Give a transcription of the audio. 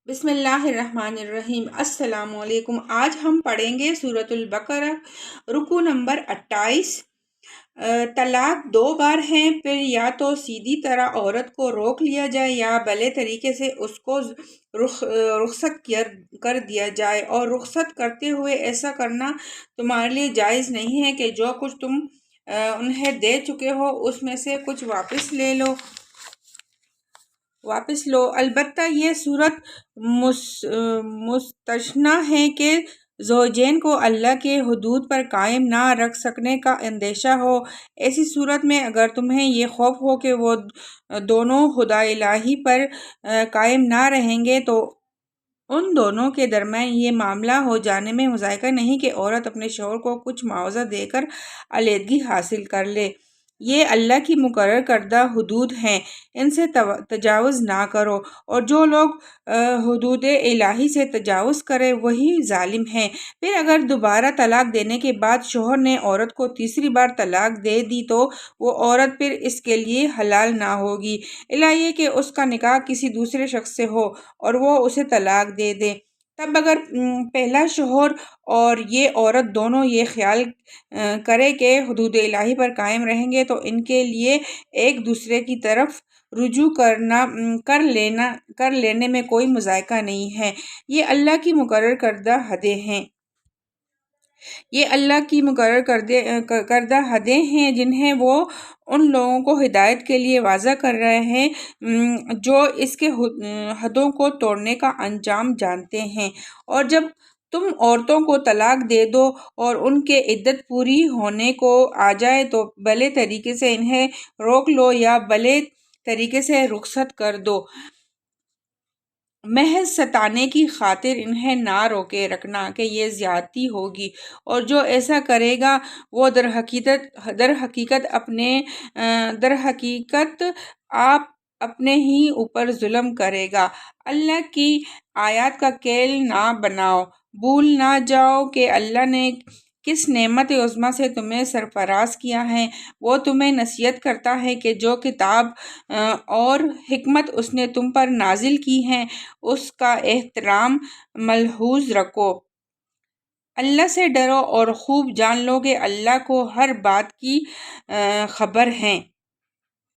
بسم اللہ الرحمن الرحیم۔ السلام علیکم۔ آج ہم پڑھیں گے سورۃ البقرہ، رکوع نمبر 28۔ طلاق دو بار ہیں، پھر یا تو سیدھی طرح عورت کو روک لیا جائے یا بھلے طریقے سے اس کو رخصت کر دیا جائے، اور رخصت کرتے ہوئے ایسا کرنا تمہارے لیے جائز نہیں ہے کہ جو کچھ تم انہیں دے چکے ہو اس میں سے کچھ واپس لو۔ البتہ یہ صورت مستثنی ہے کہ زوجین کو اللہ کے حدود پر قائم نہ رکھ سکنے کا اندیشہ ہو۔ ایسی صورت میں اگر تمہیں یہ خوف ہو کہ وہ دونوں خدا الہی پر قائم نہ رہیں گے تو ان دونوں کے درمیان یہ معاملہ ہو جانے میں مذائقہ نہیں کہ عورت اپنے شوہر کو کچھ معاوضہ دے کر علیحدگی حاصل کر لے۔ یہ اللہ کی مقرر کردہ حدود ہیں، ان سے تجاوز نہ کرو، اور جو لوگ حدود الہی سے تجاوز کرے وہی ظالم ہیں۔ پھر اگر دوبارہ طلاق دینے کے بعد شوہر نے عورت کو تیسری بار طلاق دے دی تو وہ عورت پھر اس کے لیے حلال نہ ہوگی، الا یہ کہ اس کا نکاح کسی دوسرے شخص سے ہو اور وہ اسے طلاق دے دے۔ تب اگر پہلا شوہر اور یہ عورت دونوں یہ خیال کرے کہ حدود الہی پر قائم رہیں گے تو ان کے لیے ایک دوسرے کی طرف رجوع کر لینے میں کوئی مذائقہ نہیں ہے۔ یہ اللہ کی مقرر کردہ حدیں ہیں۔ جنہیں وہ ان لوگوں کو ہدایت کے لیے واضح کر رہے ہیں جو اس کے حدوں کو توڑنے کا انجام جانتے ہیں۔ اور جب تم عورتوں کو طلاق دے دو اور ان کے عدت پوری ہونے کو آ جائے تو بھلے طریقے سے انہیں روک لو یا بھلے طریقے سے رخصت کر دو۔ محض ستانے کی خاطر انہیں نہ روکے رکھنا کہ یہ زیادتی ہوگی، اور جو ایسا کرے گا وہ درحقیقت آپ اپنے ہی اوپر ظلم کرے گا۔ اللہ کی آیات کا کیل نہ بناؤ۔ بھول نہ جاؤ کہ اللہ نے کس نعمت عظمیٰ سے تمہیں سرفراز کیا ہے۔ وہ تمہیں نصیحت کرتا ہے کہ جو کتاب اور حکمت اس نے تم پر نازل کی ہیں اس کا احترام ملحوظ رکھو۔ اللہ سے ڈرو اور خوب جان لو کہ اللہ کو ہر بات کی خبر ہے۔